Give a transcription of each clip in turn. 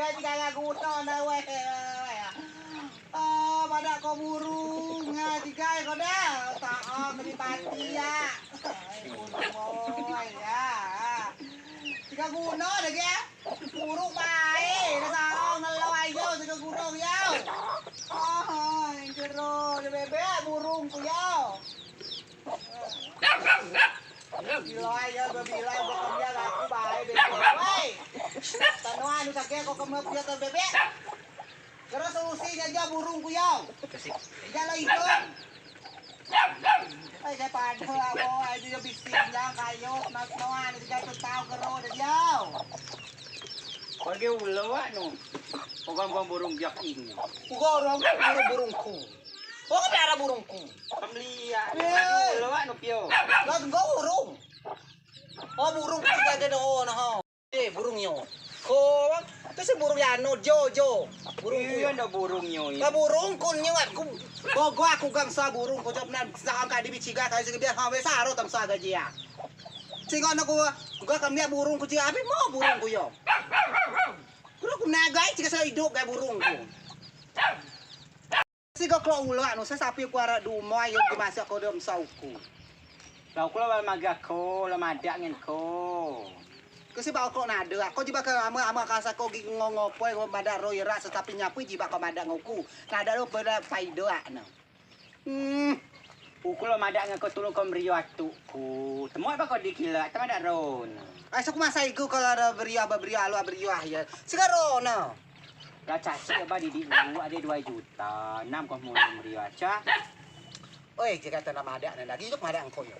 bebek jika guna na we. Pada ko burung jika ko dah. Tak meripati ya. Boy ya. Jika guna dah ya. Burung baik. Na sao ngalaway yo jika guna yo. Jero bebek burung ku yo. Bilay ya, bilay ko kamya aku bae bebek. Wey. Tanuan nu sakya ko kamep ya ta bebek. Karo solusinya aja burung ku yo. Jala ikon. Ay kay pada ako ay di bising lang kayo. Nanuan di ka taw karo de yo. Pagi ulo ano. Pagam burung jak ini. Ugorong burungku. Oh, pera burungku. Pamliya. Ulo ano pio. Lag go burung. Oh, burung kita ada oh nah. Burung yo. Ko, kasi burung yano Jojo. Burung ku. Yun na burung nyo. Ka burung kun nyo at ku. Gogo aku gang sa burung ko job na sa ka di bichiga kay sige biya ha sa aro tam sa gajiya. Sigo na ko ga kamya burung ko jiya abi mo burung ko yo. Pero kung nagay sige sa idok kay burung ko. Sigo klo ulo ano sa sapi ko ara dumoy yo gimasa ko dom sauku. Law ko la magako, la madak ngin ko. Kasi ba ako nada ako jiba ka ama kasa ko ngongopoy ko mada roira sa tapi nyapu jiba ka mada ngoku. Nada ro pada faido ana. Ukul madak ngin ko tulong ko mriyo atu ku. Temo ba ko dikila, tama dak ron. Ay sa kumasay ko kala ada beria alo beria ya. Sigaro na. La caci ba di dulu ada 2 juta. 6 ko mo mriyo acha. Oi, jika tanah mada na lagi hidup mada angko yo.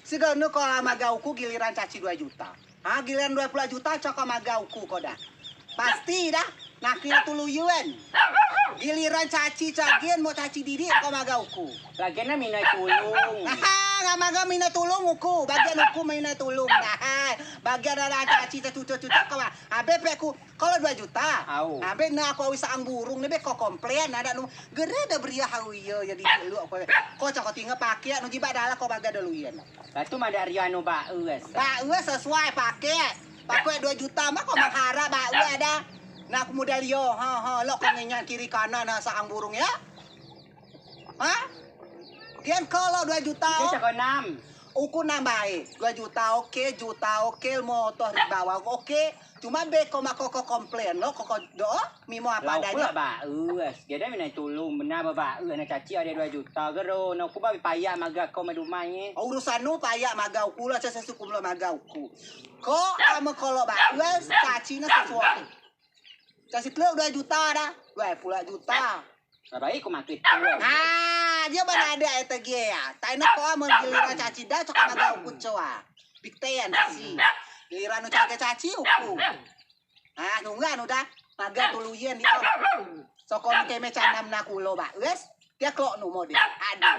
Sigano ko magauku giliran caci 2 juta. Ah, giliran 20 juta cok magauku ko dah. Pasti dah. Nakil tuluyuan. Giliran caci cagian mau caci didi ko magauku. Lagi na minay tulong. Nga maga mina tulong uku. Bagian uku mina tulong. Nah, bagian ada caci cucu-cucu ko ba. Abe pe ku kalau 2 juta. Au. Abe na ako isa ang burung nebe ko komplain ada nu gere da beria hawiyo jadi lu ako. Ko cok tinga pakai nu jiba dala ko baga duluyan. Lah tu madak riano ba eus. Ba eus sesuai pakai. Pakai 2 juta mah ko mangharap ba ada. Nah aku modal yo, lo kangenyan kiri kanan sa ang burung ya. Hah? Kian kalau 2 juta. Dia cakap 6. Uku nambahin 2 juta oke, motor di bawah oke. Cuma be ko makoko komplain lo koko do mimo apa adanya. Lah ba eus. Dia dah minat tolong benar ba eus na caci ada 2 juta gero. Na ku ba payah maga ko madumanye. Urusan nu payah maga uku lah sesukum lo maga uku. Ko ame kalau ba eus caci na sesuatu. Kasih klub 2 juta dah. 20 juta. Lah baik ku makit tu. Ah, dia mana ada eta ge ya. Taina ko amon giliran caci dah cok maga uku coa. Biktean si. Giliran nu caci uku. Ah, nungga nu dah. Maga tuluyen di om. Sokon keme canam na kulo ba. Wes, dia klok nu model. Aduh.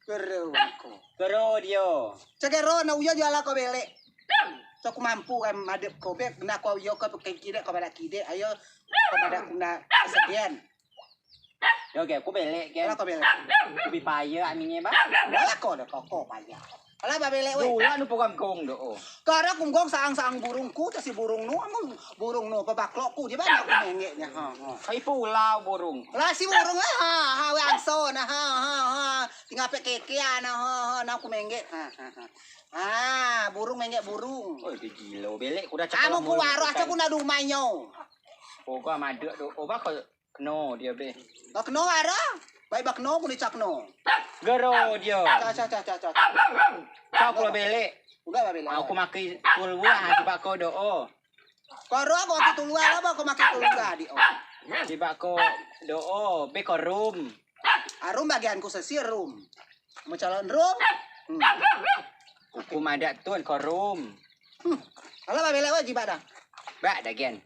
Gero ko. Gero dia. Cegero na uyo jala ko belek. So aku mampu kan madep ko be na ko yo ko ke kide ko pada kide ayo ko pada kuna kesedian. Yo ke ku belek ke. Ala ko belek. Ku bi payah aminye ba. Ala ko de ko payah. Ala ba belek we. Dula nu pugam kong do. Kara kunggong saang-saang burungku si burung nu among burung nu ko baklokku di ba na menge nya ha. Kai pulau burung. Lah si burung ha we angso na ha. Tinggal pe kekean na ku menge ha. Ah, burung mengek burung. Oh, gila. Belek ku dah cakap. Amo ku waro aja ku na dumanyo. Oh, gua madek do. Oh, ba ko no dia be. Bakno waro. Baik bakno ku dicakno. Gero dia. Ca. Kau ku belek. Udah ba bela. Aku maki tulwa sebab ko do. Oh. Karo aku ati tulua ba ko maki tulua di oh. Sebab ko do. Oh, be ko room. Arum bagianku sesir room. Mau calon room. Aku madak tuan ko room. Ala ba bela wajib ada. Ba dagen.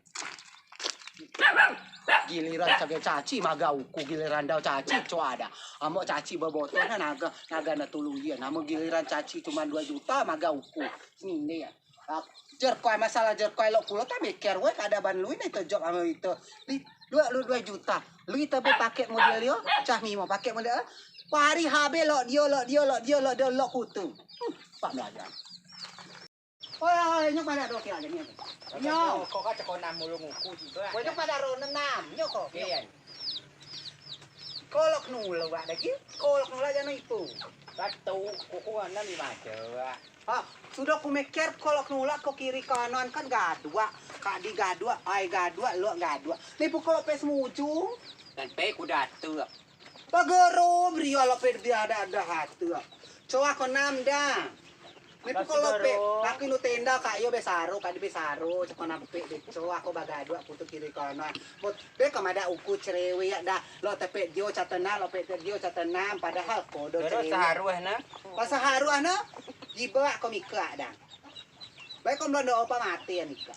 Giliran cabe caci magauku giliran dau caci coa ada. Amo caci beboton naga na tuluyan. Amo giliran caci cuma 2 juta magauku. Ini ya. Jerkoi masalah jerkoi lo kulo ta beker we kada ban luin itu job amo itu. 2 juta. Lu itu be pakai model yo. Cah mi mau pakai model. Pari habe lo dia lo kutu. Pak belajar. Oi nhóc mà đã đồ kẹo chẳng nhỉ? โย Nhóc, เขาก็จะคนนำมูลงูคู่จีเบ้อ với nhóc mà đã đồ năm nam, nhóc có เกียน cô lọc nụ là vậy đấy chứ, cô lọc nụ là cho nó ipu. ประตูกูก็นั่นมีมาเจอ Ah, sudah aku mikir kalau nula ke kiri kanan kan gadua, kak di gadua, ai gadua, lo gadua. Nih pukul pes mujung, นั่นเป๊ะกูด่าเตือก pagero brio lo pe dia ada hatu. Coba ko nam dah. Nih pukul lo pe, laki lu tenda kak yo besaro, kak di besaro, coba nampe de coba aku bagadua putu kiri kanan. Mot pe kamada uku cerewe ya dah, lo tepe dio catena, lo pe dio catena, padahal kodo เดี๋ยว cerewe. สหรัฐนะ Pas haru ana dibawa ko mika dah. Baik kom londo opa mati nika.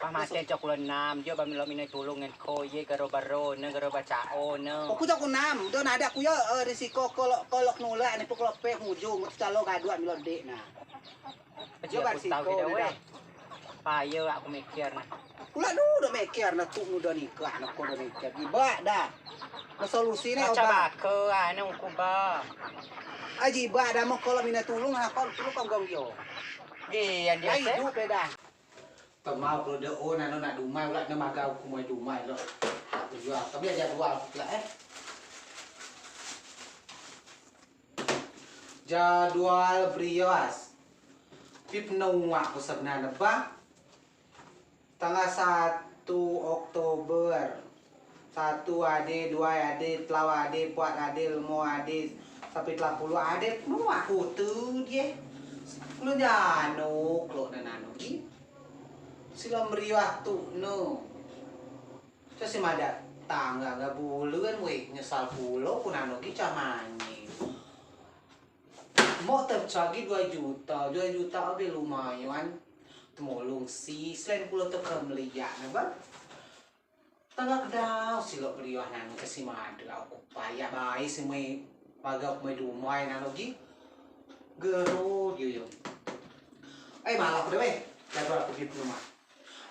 ป้ามาเจนจกุลนามเยอะบะมีเรามีในตูลงเงินโคเยกะโรบาโรเนกะโรบาจาโอเน Aku jago nam, do nada aku ya risiko kolok nula ni pukul pe hujung calo gadua milo dek nah. เยอะกูเตาที่เดียวเว้ยป้าเยอะaku mikir nah Pula du do mikir na tu muda ni ka na ko do mikir diba dah. Na solusi ni coba oba. ke anu ku ba Aji ba dah mo kalau mina tulung ha kau tulung kau gong yo. Gian dia Ai teh du pe dah. Tamau pro de o na no na dumai ulat na magau ku mai dumai lo. Aku jual, tapi aja jual pula Jadwal Brioas. Pip nungwa ko sebenarnya ba? Tanggal 1 Oktober. 1 ade, 2 ade, telawa ade, 4 ade, 5 ade, sampai 30 ade. Mau aku tuh dia. Lu jano klo nanano gi. Sila meriwah tu no. Sa si mada tangga ga buluan we nyesal pulo kunano gi camani. Mau tercagi 2 juta, 2 juta abe lumayan. Temolong si selain pulau tekem liat na ba? Tangga kedau sila meriwah nano kasi mada aku payah bae si may pagap may dumay nano gi. Gero yo. Ay malah ko deh. Jadwal aku di rumah.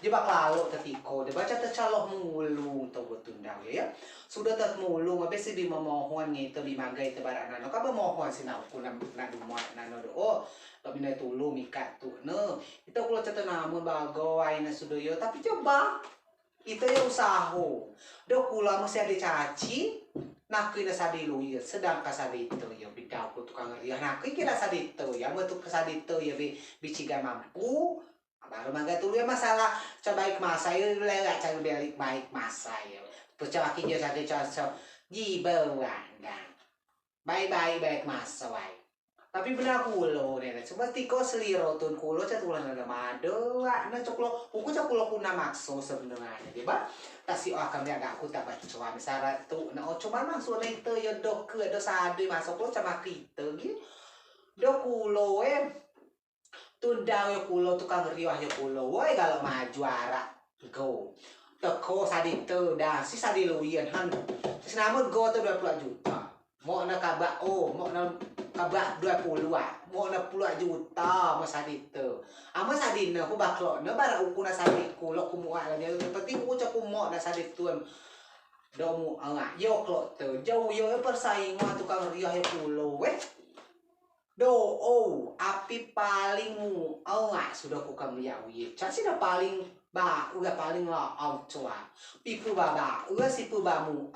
Dia bak lalu tetiko, dia baca tercaloh mulung tau betundang ya. Sudah termulung, habis si memohon gitu di magai tebarak nano. Kau memohon si aku nak dumai nano do. Oh, kau minta tolong mikat tu. No, itu kalau cerita namun bagoi na sudah yo. Tapi coba itu ya usaho. Do kula masih ada caci. Nak kena sadilu ya, sedang kasadito ya. Bidau ku tukang ya. Nak kena sadito ya, metu kasadito ya biciga mampu. Baru mangga tulu ya masalah baik masa ya lewat cara balik baik masa ya. Percaya kita saja cocok jibawan dan baik masa wae. Tapi benar kulo nih, seperti kau seliro tun kulo catulan ada madu, na coklo, aku coklo kuna makso sebenarnya, dia bah. Tasi akan dia agak aku tak baca, misalnya tu, na cuma maksud itu ya dok ke ada sadu masuk lo sama kita gitu. Dok kulo tundang ya kulo tukang riwah ya kulo, woi kalau maju arah go. Teko sadito dah, si sadiluyan han. Senamun go tu 20 juta. Mau nak kabak mau nak kabak 20 mau nak 10 juta mas sadito. Ama sadina aku baklo, na bara aku na sadit kulo kumuha lah dia. Penting aku cak kumo na sadit tuan. Domu anga yo klo tu. Jauh yo persaingan tukang riwah ya kulo weh. Api paling sudah ku kamliawi. Cak sih paling udah paling cua. Pipu si pubamu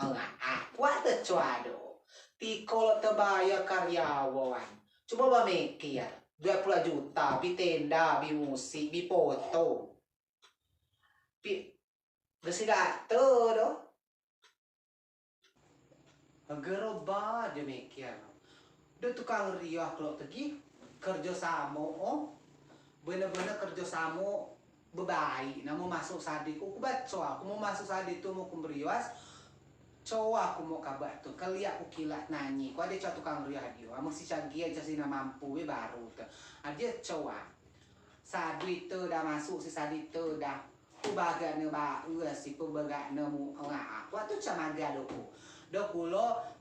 kuat cua do. Tikol terbayar karyawan. Coba mikir, 20 juta, bi tenda, bi musik, bi foto. Gak gato do. Gerobak dia mikir. Dia tukang riah kalau pergi kerja sama bener-bener kerja sama bebaik namun masuk sadi aku baca aku mau masuk sadi tu mau kumbriwas cowok aku mau kabar tu kali aku kilat nanyi kau ada tukang riah dia masih canggih aja sih mampu baru tu ada cowok sadi tu dah masuk si sadi tu dah aku baga ne ba si aku baga ne mu aku tu cuma gado kulo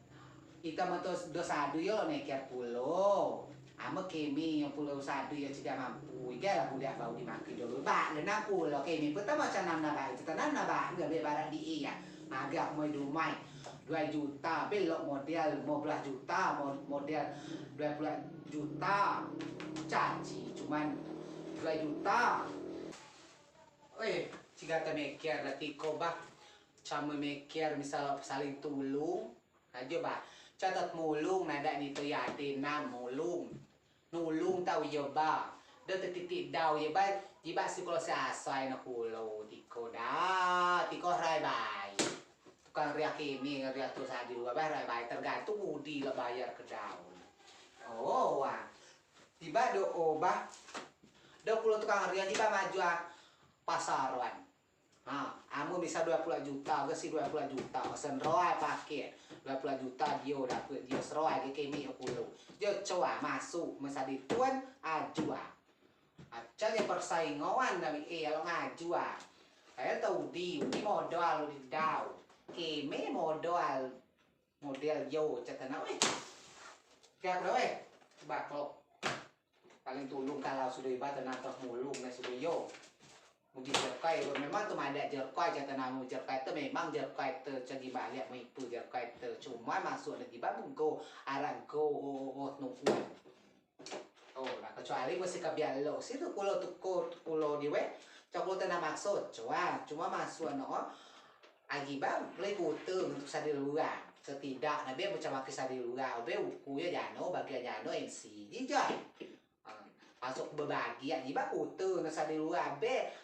kita matos dosadu yo mikir pulo. Ama kemi yang pulau sadu ya tidak mampu. Iga lah budak bau dimaki dulu. Ba lenang pulo kemi pertama canam nabai. Tanam nabah enggak bebarak di iya. Magak mau dumai 2 juta, belok model 15 juta, model 20 juta. Caci cuman 2 juta. Jika kita mikir nanti kau bah, cuma mikir misal saling tulung, aja bah. Catat mulung nada ni tu yatina mulung, nulung tahu ya bah. Dah titik daw ya bah, jiba si kalau seasai nak pulau tiko dah, tiko rai bay. Tukang riak ini riak tu saja dua bah rai bay tergantung udi lah bayar ke daun. Oh wah, tiba do bah, do pulau tukang riak jiba maju pasaran. Amu bisa 20 juta, ke si 20 juta, pesen roy pakai 20 juta dia dapat dia seroy ke kemi pulau. Dia coba masuk masa dituan ajua. Aja yang persaingan dari lo ngaju Kayak tahu di modal di daw. Kemi modal model yo catana weh. Kayak weh. Baklok. Paling tulung kalau sudah ibadah nantok mulung na sudah yo. Mungkin jerkai, memang tuh ada jerkai jata namu jerkai itu memang jerkai itu cagi balik itu jerkai itu cuma masuk lagi bangun ko arang ko nukuan. Oh, nah kecuali masih kabialo situ pulau di we coklo tenang maksud cuma masuk no agibang play putu untuk sadil luar setidak nabi macam makin sadil luar be ukunya jano bagian jano MC dijai masuk berbagi agibang putu nasa di luar be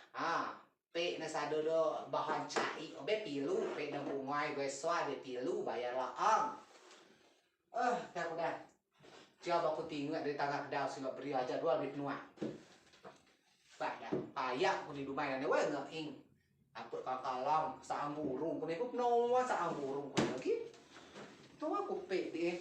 pe nasa do bahan cai be pilu pe na bungai gue soa de pilu bayar laang tak udah coba aku tinggal dari tangga kedau sih beri aja 2 lebih nuang pada payak aku di rumah ini weh ngeing aku kakalang saang burung pun ikut noa saang burung pun lagi tuh aku pe deh